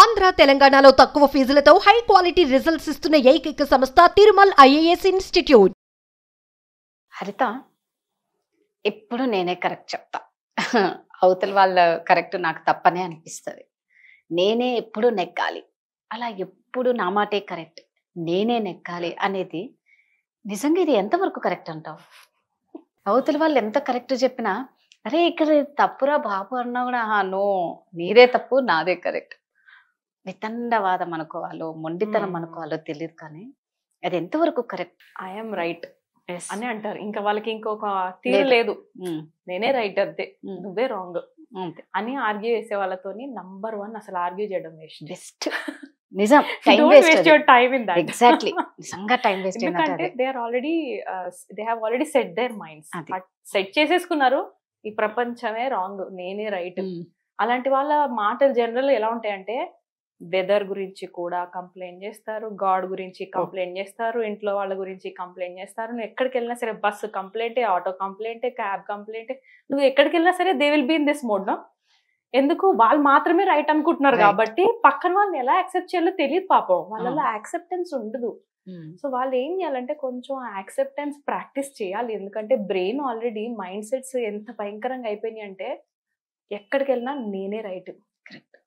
ఆంధ్ర తెలంగాణలో తక్కువ ఫీజులతో high quality results ఇస్తున్న ఏకైక సంస్థ తిరుమల్ ఐఏఎస్ ఇన్స్టిట్యూట్. హరిత, ఎప్పుడు నేనే కరెక్ట్ చెప్తా. అవతల వాళ్ళ కరెక్ట్ నాకు తప్పనే అనిపిస్తుంది. నేనే ఎప్పుడు నెగ్గాలి, అలా ఎప్పుడు నా మాటే కరెక్ట్, నేనే నెగ్గాలి అనేది నిజంగా ఇది ఎంతవరకు కరెక్ట్ అంటావు? అవతల వాళ్ళు ఎంత కరెక్ట్ చెప్పినా అరే ఇక్కడ తప్పురా బాబు అన్నా కూడా నో, నీదే తప్పు నాదే కరెక్ట్, వితండవాదం అనుకోవాలో మొండితనం అనుకోవాలో తెలియదు. కానీ అది ఎంతవరకు కరెక్ట్? ఐఎమ్ రైట్ అని అంటారు. ఇంకా వాళ్ళకి ఇంకొక తీరు లేదు, నేనే రైట్ అంతే, నువ్వే రాంగ్ అని ఆర్గ్యూ చేసే వాళ్ళతోని నంబర్ 1 అసలు ఆర్గ్యూ చేయడం బెస్ట్. నిజం, ఎగ్జాక్ట్లీ, నిజంగా టైం వేస్ట్. ఎందుకంటే they have already set their minds, set చేసేసుకున్నారు ఈ ప్రపంచమే రాంగ్, నేనే రైట్. అలాంటి వాళ్ళ మాటలు జనరల్ ఎలా ఉంటాయంటే వెదర్ గురించి కూడా కంప్లైంట్ చేస్తారు, గాడ్ గురించి కంప్లైంట్ చేస్తారు, ఇంట్లో వాళ్ళ గురించి కంప్లైంట్ చేస్తారు. నువ్వు ఎక్కడికి వెళ్ళినా సరే బస్సు కంప్లైంటే, ఆటో కంప్లైంటే, క్యాబ్ కంప్లైంటే, నువ్వు ఎక్కడికి వెళ్ళినా సరే they will be in this mode. No, ఎందుకు వాళ్ళు మాత్రమే రైట్ అనుకుంటున్నారు కాబట్టి పక్కన వాళ్ళని ఎలా యాక్సెప్ట్ చేయాలో తెలియదు పాపం, వాళ్ళలో యాక్సెప్టెన్స్ ఉండదు. సో వాళ్ళు ఏం చేయాలంటే కొంచెం యాక్సెప్టెన్స్ ప్రాక్టీస్ చేయాలి. ఎందుకంటే బ్రెయిన్ ఆల్రెడీ మైండ్ సెట్స్ ఎంత భయంకరంగా అయిపోయినాయి అంటే ఎక్కడికి వెళ్ళినా నేనే రైట్, కరెక్ట్,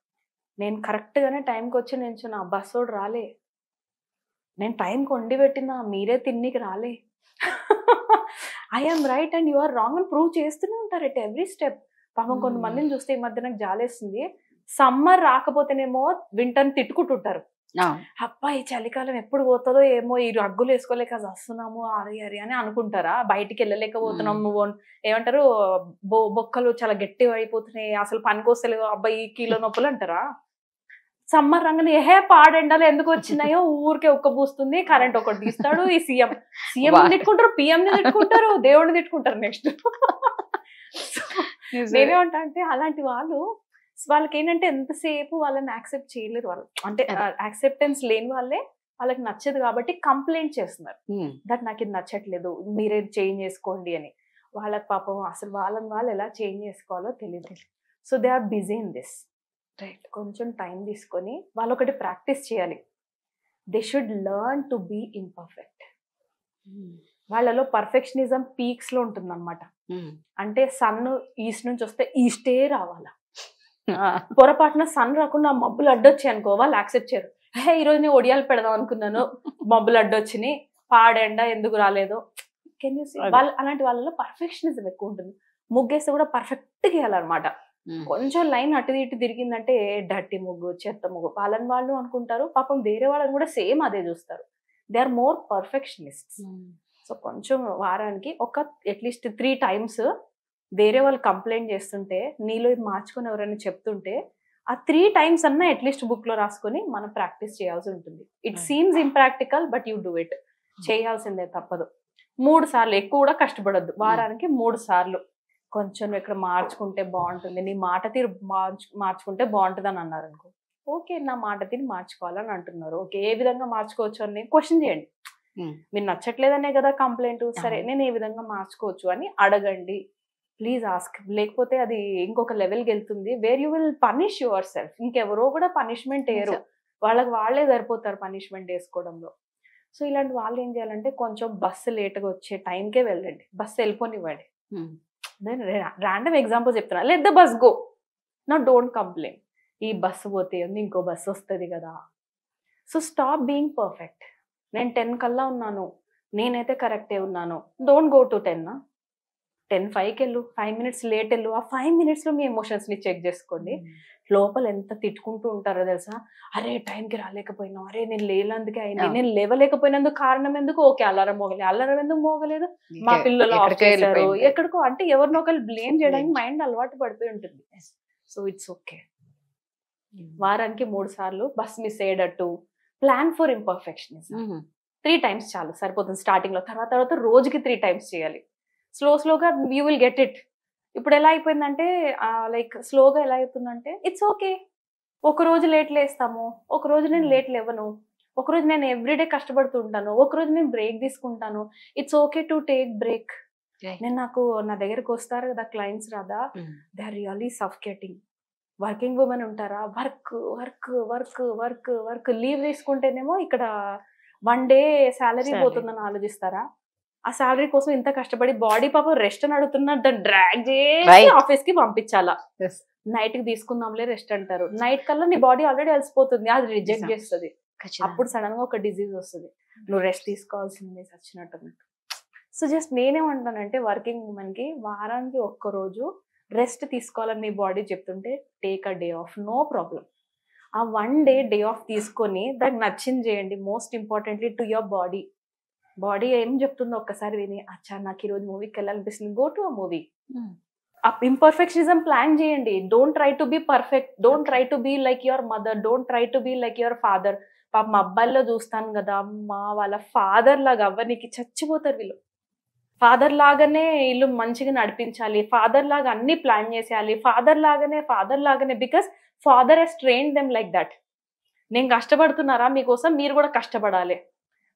నేను కరెక్ట్ గానే టైంకి వచ్చి నించున్నా, బస్సోడు రాలే, నేను టైంకి వండి పెట్టినా, మీరే తిన్నికి రాలే, I'm right and you are wrong అని ప్రూవ్ చేస్తూనే ఉంటారు ఎట్ ఎవ్రీ స్టెప్. పాపం కొంతమందిని చూస్తే ఈ మధ్య నాకు జాలేస్తుంది, సమ్మర్ రాకపోతేనేమో వింటర్ని తిట్టుకుంటుంటారు. అబ్బాయి చలికాలం ఎప్పుడు పోతుందో ఏమో, ఈ రగ్గులు వేసుకోలేక వస్తున్నాము అరి అని అనుకుంటారా, బయటికి వెళ్ళలేకపోతున్నాము, ఏమంటారు బొక్కలు చాలా గట్టిగా అయిపోతున్నాయి, అసలు పనికొస్తలేవు, అబ్బాయి కిలో నొప్పులు అంటారా. సమ్మర్ రంగని పాడెండాలు ఎందుకు వచ్చినాయో ఊరికే ఉక్కబూస్తుంది, కరెంట్ ఒకటి తీస్తాడు, ఈ సీఎం తిట్టుకుంటారు, పిఎం ని తిట్టుకుంటారు, దేవుడిని తిట్టుకుంటారు. నెక్స్ట్ నేనేమంటా అంటే అలాంటి వాళ్ళకి ఏంటంటే ఎంతసేపు వాళ్ళని యాక్సెప్ట్ చేయలేరు, వాళ్ళు అంటే యాక్సెప్టెన్స్ లేని వాళ్ళే, వాళ్ళకి నచ్చదు కాబట్టి కంప్లైంట్ చేస్తున్నారు, దట్ నాకు ఇది నచ్చట్లేదు, మీరే చేంజ్ చేసుకోండి అని. వాళ్ళకి పాపం అసలు వాళ్ళు ఎలా చేంజ్ చేసుకోవాలో తెలియదు. So they are busy in this, right. కొంచెం టైం తీసుకొని వాళ్ళు ఒకటి ప్రాక్టీస్ చేయాలి, they should learn to be imperfect. వాళ్ళలో పర్ఫెక్షనిజం పీక్స్ లో ఉంటుంది అనమాట. అంటే సన్ ఈస్ట్ నుంచి వస్తే ఈస్టే రావాలా, పొరపాటున సన్ రాకుండా మబ్బులు అడ్డొచ్చాయి అనుకో వాళ్ళు యాక్సెప్ట్ చేయరు. ఈ రోజు నేను ఒడియాలు పెడదాం అనుకున్నాను, మబ్బులు అడ్డొచ్చినాయి, పాడెండ ఎందుకు రాలేదు. కెన్ యూ సీ, వాళ్ళు అలాంటి వాళ్ళలో పర్ఫెక్షనిజం ఎక్కువ ఉంటుంది. ముగ్గేస్తే కూడా పర్ఫెక్ట్ గీయాలన్నమాట. కొంచెం లైన్ అటు ఇటు తిరిగిందంటే డట్టి ముగ్గు, చెత్త ముగ్గు, వాళ్ళని వాళ్ళు అనుకుంటారు. పాపం వేరే వాళ్ళని కూడా సేమ్ అదే చూస్తారు. They are more perfectionists. So కొంచెం వారానికి ఒక అట్లీస్ట్ 3 times వేరే వాళ్ళు కంప్లైంట్ చేస్తుంటే నీలో ఇది మార్చుకొని ఎవరైనా చెప్తుంటే ఆ 3 times అన్నా అట్లీస్ట్ బుక్ లో రాసుకొని మనం ప్రాక్టీస్ చేయాల్సి ఉంటుంది. It seems impractical but you do it, చేయాల్సిందే తప్పదు. 3 సార్లు, ఎక్కువ కూడా కష్టపడద్దు, వారానికి 3 సార్లు కొంచెం ఇక్కడ మార్చుకుంటే బాగుంటుంది, నీ మాట తీరు మార్చుకుంటే బాగుంటుంది అని అన్నారు అనుకో, ఓకే నా మాట తీరు మార్చుకోవాలని అంటున్నారు, ఓకే ఏ విధంగా మార్చుకోవచ్చు అని క్వశ్చన్ చేయండి. మీరు నచ్చట్లేదనే కదా కంప్లైంట్, సరే నేను ఏ విధంగా మార్చుకోవచ్చు అని అడగండి, ప్లీజ్ ఆస్క్. లేకపోతే అది ఇంకొక లెవెల్కి వెళ్తుంది, where you will punish your self. ఇంకెవరో కూడా పనిష్మెంట్ వేయరు, వాళ్ళకి వాళ్ళే సరిపోతారు పనిష్మెంట్ వేసుకోవడంలో. సో ఇలాంటి వాళ్ళు ఏం చేయాలంటే కొంచెం బస్సు లేట్గా వచ్చే టైంకే వెళ్ళండి, బస్సు వెళ్ళిపోనివ్వండి. నేను ర్యాండమ్ ఎగ్జాంపుల్ చెప్తున్నా, లెట్ ద బస్ గో, నా డోంట్ కంప్లైన్. ఈ బస్సు పోతే ఇంకో బస్సు వస్తుంది కదా. So stop being perfect. నేను 10 కల్లా ఉన్నాను, నేనైతే కరెక్టే ఉన్నాను, డోంట్ గో టు 10. 10:05కి వెళ్ళు, 5 minutes లేట్ వెళ్ళు, ఆ 5 minutesలో మీ ఎమోషన్స్ని చెక్ చేసుకోండి. లోపల ఎంత తిట్టుకుంటూ ఉంటారో తెలుసా, అరే టైంకి రాలేకపోయినా, అరే నేను లేనందుకే అయింది, నేను లేవలేకపోయినందుకు కారణం ఎందుకు, ఓకే అలారం మోగలేదు, అలారం ఎందుకు మోగలేదు, మా పిల్లలు ఆఫ్ చేశారు, ఎక్కడికో, అంటే ఎవరినొకరు బ్లేమ్ చేయడానికి మైండ్ అలవాటు పడిపోయి ఉంటుంది. So it's okay. వారానికి 3 సార్లు బస్ మిస్ అయ్యేటట్టు ప్లాన్ ఫర్ ఇంపర్ఫెక్షనిజం. 3 times చాలు, సరిపోతుంది స్టార్టింగ్ లో. తర్వాత రోజుకి 3 times చేయాలి. స్లోగా యూ విల్ గెట్ ఇట్. ఇప్పుడు ఎలా అయిపోయిందంటే లైక్ స్లోగా ఎలా అవుతుందంటే ఇట్స్ ఓకే, ఒకరోజు లేట్ లేస్తాము, ఒకరోజు నేను లేట్ లేవను, ఒకరోజు నేను ఎవ్రీడే కష్టపడుతుంటాను, ఒకరోజు నేను బ్రేక్ తీసుకుంటాను. It's okay to take break. నేను నా దగ్గరకు వస్తారు కదా క్లయింట్స్, రాదా, they are really suffocating, working women ఉంటారా, work work work work work, leave తీసుకుంటేనేమో ఇక్కడ 1 డే శాలరీ పోతుందని ఆలోచిస్తారా? ఆ శాలరీ కోసం ఇంత కష్టపడి బాడీ పాపం రెస్ట్ అని అడుగుతున్నారు, దాన్ని డ్రాగ్ చేసి ఆఫీస్ కి పంపించాలా. నైట్ కి తీసుకుందాంలే రెస్ట్ అంటారు, నైట్ కల్లా నీ బాడీ ఆల్రెడీ అలసిపోతుంది, అది రిజెక్ట్ చేస్తుంది. అప్పుడు సడన్ గా ఒక డిజీజ్ వస్తుంది, నువ్వు రెస్ట్ తీసుకోవాల్సిందే చచ్చినట్టు. సో జస్ట్ నేనేమంటానంటే వర్కింగ్ ఉమెన్ కి వారానికి ఒక్కరోజు రెస్ట్ తీసుకోవాలని మీ బాడీ చెప్తుంటే take a day off, no problem. ఆ 1 డే ఆఫ్ తీసుకొని దానికి నచ్చింది చేయండి. Most importantly to your body. Body ఏం చెప్తుందో ఒక్కసారి విని, అచ్చా నాకు ఈరోజు మూవీకి వెళ్ళాలనిపిస్తుంది, go to a movie. Imperfectionism plan చేయండి. Don't try to be perfect, don't try to be like your mother, don't try to be like your father. పాపం అబ్బాయిల్లో చూస్తాను కదా, మా వాళ్ళ ఫాదర్ లాగా అవ్వనికి చచ్చిపోతారు వీళ్ళు. ఫాదర్ లాగానే ఇల్లు మంచిగా నడిపించాలి, ఫాదర్ లాగా అన్ని ప్లాన్ చేసేయాలి, ఫాదర్ లాగానే because father he's trained them like that. నేను కష్టపడుతున్నారా మీకోసం, మీరు కూడా కష్టపడాలి.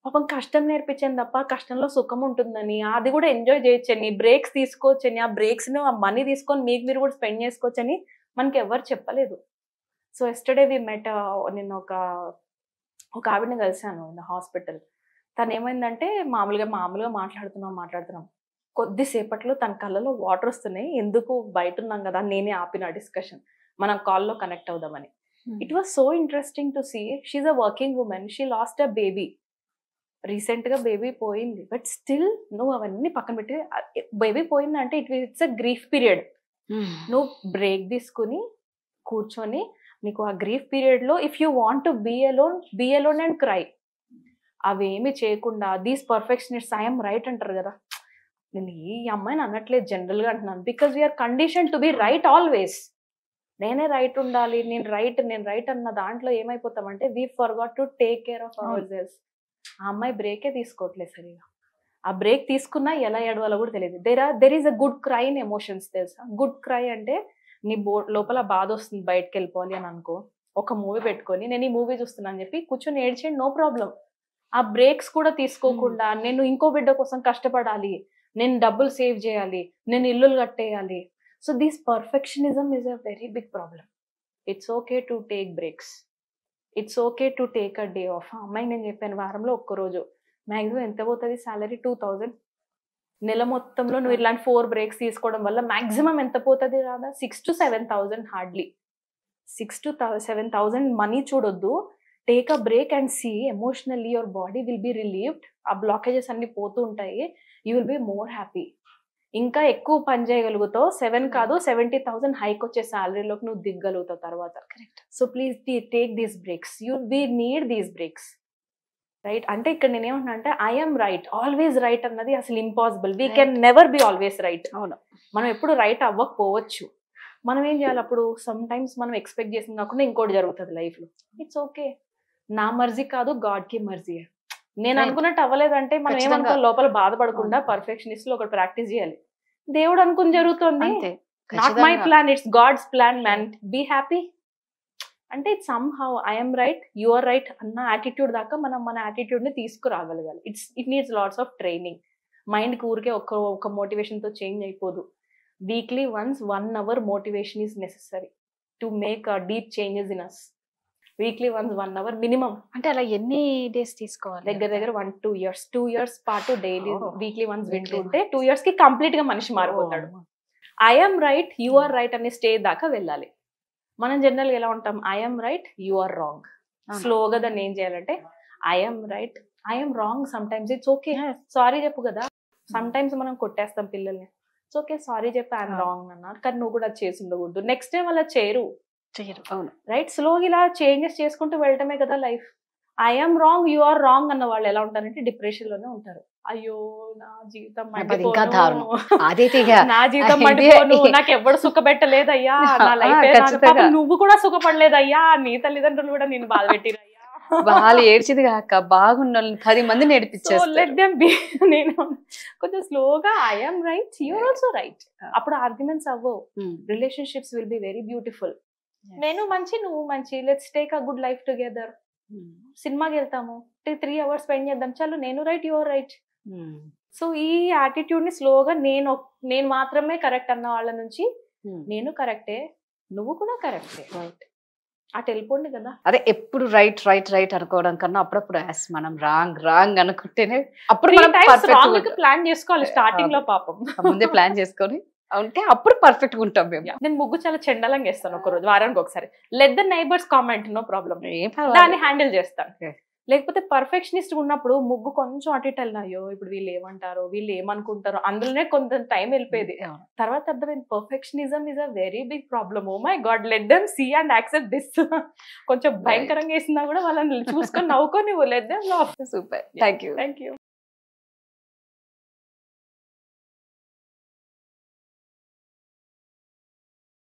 పాపం కష్టం నేర్పించాను తప్ప కష్టంలో సుఖం ఉంటుందని, అది కూడా ఎంజాయ్ చేయొచ్చని, బ్రేక్స్ తీసుకోవచ్చని, ఆ బ్రేక్స్ ను ఆ మనీ తీసుకొని మీకు మీరు కూడా స్పెండ్ చేసుకోవచ్చని మనకి ఎవరు చెప్పలేదు. సో ఎస్టర్డే వి మెట్, నిన్న ఒక ఆవిడని కలిసాను ఇన్ హాస్పిటల్. తను ఏమైందంటే మామూలుగా మాట్లాడుతున్నాం కొద్దిసేపట్లో తన కళ్ళలో వాటర్ వస్తున్నాయి. ఎందుకు బయట ఉన్నాం కదా, నేనే ఆపిన డిస్కషన్, మనం కాల్లో కనెక్ట్ అవుదామని. It was so interesting to see. She a working women, she lost a baby. Recent గా బేబీ పోయింది, బట్ స్టిల్ నువ్వు అవన్నీ పక్కన పెట్టి, బేబీ పోయిందంటే ఇట్స్ అ గ్రీఫ్ పీరియడ్. నువ్వు బ్రేక్ తీసుకుని కూర్చొని నీకు ఆ గ్రీఫ్ పీరియడ్ లో if you want to be alone and cry. అవేమి చేయకుండా దీస్ పర్ఫెక్షనిస్ట్స్ ఐఎమ్ రైట్ అంటారు కదా, నేను ఈ అమ్మాయిని అనట్లేదు, జనరల్ గా అంటున్నాను. Because we are condition to be right always. నేనే రైట్ ఉండాలి, నేను రైట్ అన్న దాంట్లో ఏమైపోతామంటే we forgot to take care of our selves. ఆ అమ్మాయి బ్రేకే తీసుకోవట్లేదు సరిగా. ఆ బ్రేక్ తీసుకున్నా ఎలా ఏడవాలో కూడా తెలియదు. There is a good cry in emotions, తెలుసా? గుడ్ క్రై అంటే నీ లోపల బాధ వస్తుంది, బయటకు వెళ్ళిపోవాలి అని అనుకో, ఒక మూవీ పెట్టుకొని నేను ఈ మూవీ చూస్తున్నా అని చెప్పి కూర్చొని ఏడ్చేయండి, నో ప్రాబ్లం. ఆ బ్రేక్స్ కూడా తీసుకోకుండా నేను ఇంకో బిడ్డ కోసం కష్టపడాలి, నేను డబ్బులు సేవ్ చేయాలి, నేను ఇల్లులు కట్టేయాలి. So this perfectionism is a very big problem. It's okay to take breaks, it's okay to take a day off. అమ్మాయి నేను చెప్పాను వారంలో ఒక్కరోజు మ్యాక్సిమం ఎంత పోతుంది శాలరీ? 2000. నెల మొత్తంలో నువ్వు ఇలాంటి 4 బ్రేక్స్ తీసుకోవడం వల్ల మ్యాక్సిమం ఎంత పోతుంది కదా? 6,000 to 7,000 హార్డ్లీ. 6,000 to 7,000 మనీ చూడొద్దు. Take a break and see emotionally your body will be relieved. ఆ బ్లాకేజెస్ అన్ని పోతూ ఉంటాయి, you will be more happy. ఇంకా ఎక్కువ పని చేయగలుగుతావు. 7 కాదు 70,000 హైక్ వచ్చే శాలరీలోకి నువ్వు దిగ్గలుగుతావు తర్వాత. Correct. So please take these breaks, we need these breaks, right? అంటే ఇక్కడ నేనేమంటున్నా అంటే ఐఎమ్ రైట్, ఆల్వేస్ రైట్ అన్నది అసలు impossible. We can never be always right. అవును, మనం ఎప్పుడు రైట్ అవ్వకపోవచ్చు. మనం ఏం చేయాలి అప్పుడు? సమ్ టైమ్స్ మనం ఎక్స్పెక్ట్ చేసింది కాకుండా ఇంకోటి జరుగుతుంది లైఫ్ లో. ఇట్స్ ఓకే, నా మర్జీ కాదు గాడ్ కి మర్జీ. నేను అనుకున్నట్టు అవ్వలేదంటే మనం ఏమనుకో లోపల బాధపడకుండా పర్ఫెక్షనిస్ట్ లో ఒకటి ప్రాక్టీస్ చేయాలి. దేవుడు అనుకుని జరుగుతుంది, not my plan, it's God's plan man, be happy. అంటే it's somehow I'm right, you are right అన్న యాటిట్యూడ్ దాకా మనం మన యాటిట్యూడ్ ని తీసుకురాగలగాలి. It needs lots of training. Mind కి ఊరికే ఒక మోటివేషన్ తో చేంజ్ అయిపోదు. Weekly once 1 hour motivation is necessary to make deep changes in us. Weekly once 1 hour minimum. అంటే అలా ఎన్ని డేస్ తీసుకోవాలి? దగ్గర 1-2 years. 2 years పాటు డైలీ వీక్లీ వన్స్ వింటుంటే 2 years కి కంప్లీట్ గా మనిషి మారిపోతాడు. I'm right, you are right అనే స్టేజ్ దాకా వెళ్ళాలి. మనం జనరల్ గా ఎలా ఉంటాం? I'm right, you are wrong. స్లోగా దాన్ని ఏం చేయాలంటే I'm right, I'm wrong, sometimes it's okay, sorry చెప్పు కదా. సమ్ టైమ్స్ మనం కొట్టేస్తాం పిల్లల్ని, ఇట్స్ ఓకే సారీ చెప్పి ఐఎమ్ రాంగ్ అన్నారు, కానీ నువ్వు కూడా చేసి ఉండకూడదు. నెక్స్ట్ టైం అలా చేయరు. అవును, రైట్? స్లోగా ఇలా చేంజెస్ చేసుకుంటూ వెళ్ళటమే కదా life. I'm wrong, you are wrong అన్న వాళ్ళు ఎలా ఉంటారంటే డిప్రెషన్ లోనే ఉంటారు. అయ్యో నా జీవితం మండిపోను, నా జీవితం మండిపోను, నాకు ఎవడు సుఖపెట్టలేదయ్యా, నా లైఫ్ నువ్వు కూడా సుఖపడలేదయ్యా, నీ తల్లిదండ్రులు కూడా నేను బాధ పెట్టిరయ్యా, వాళ్ళు ఏడ్చిది కాక బాగున్న 10 మంది నేర్పించేస్తారు. నేను కొంచెం స్లోగా I'm right, you're also right. అప్పుడు ఆర్గ్యుమెంట్స్ అవ్వవు, relationships will be very beautiful. నేను మంచి, నువ్వు మంచి, let's take a good life together. సినిమాకి వెళ్తాము, 3 hours స్పెండ్ చేద్దాం, చాలు నేను రైట్, యువర్ రైట్. సో ఈ యాటిట్యూడ్ ని స్లోగా నేను మాత్రమే కరెక్ట్ అన్న వాళ్ళ నుంచి నేను కరెక్టే, నువ్వు కూడా కరెక్టే, అటు వెళ్ళిపోండి కదా. అదే ఎప్పుడు రైట్ రైట్ రైట్ అనుకోవడం కన్నా అప్పుడప్పుడు మనం రాంగ్ రాంగ్ అనుకుంటేనే అప్పుడు మనం perfect గా ప్లాన్ చేసుకోవాలి స్టార్టింగ్ లో పాపం. ముందే ప్లాన్ చేసుకొని ఉంటే అప్పుడు పర్ఫెక్ట్ గా ఉంటాం మేము. నేను ముగ్గు చాలా చెండాలంగా వేస్తాను ఒక రోజు, వారానికి ఒకసారి. Let the neighbours comment, no problem, ఏం దాన్ని హ్యాండిల్ చేస్తాను. Okay. లేకపోతే పర్ఫెక్షనిస్ట్ ఉన్నప్పుడు ముగ్గు కొంచెం అటు ఇటు వెళ్ళినాయో ఇప్పుడు వీళ్ళు ఏమంటారో వీళ్ళు ఏమనుకుంటారో అందులోనే కొంత టైం వెళ్ళిపోయేది. తర్వాత అర్థమైంది perfectionism is a very big problem. Oh my God, let them see and accept this. కొంచెం భయంకరంగా వేసినా కూడా వాళ్ళని చూసుకొని నవ్వుకొని let them love. Super, thank you.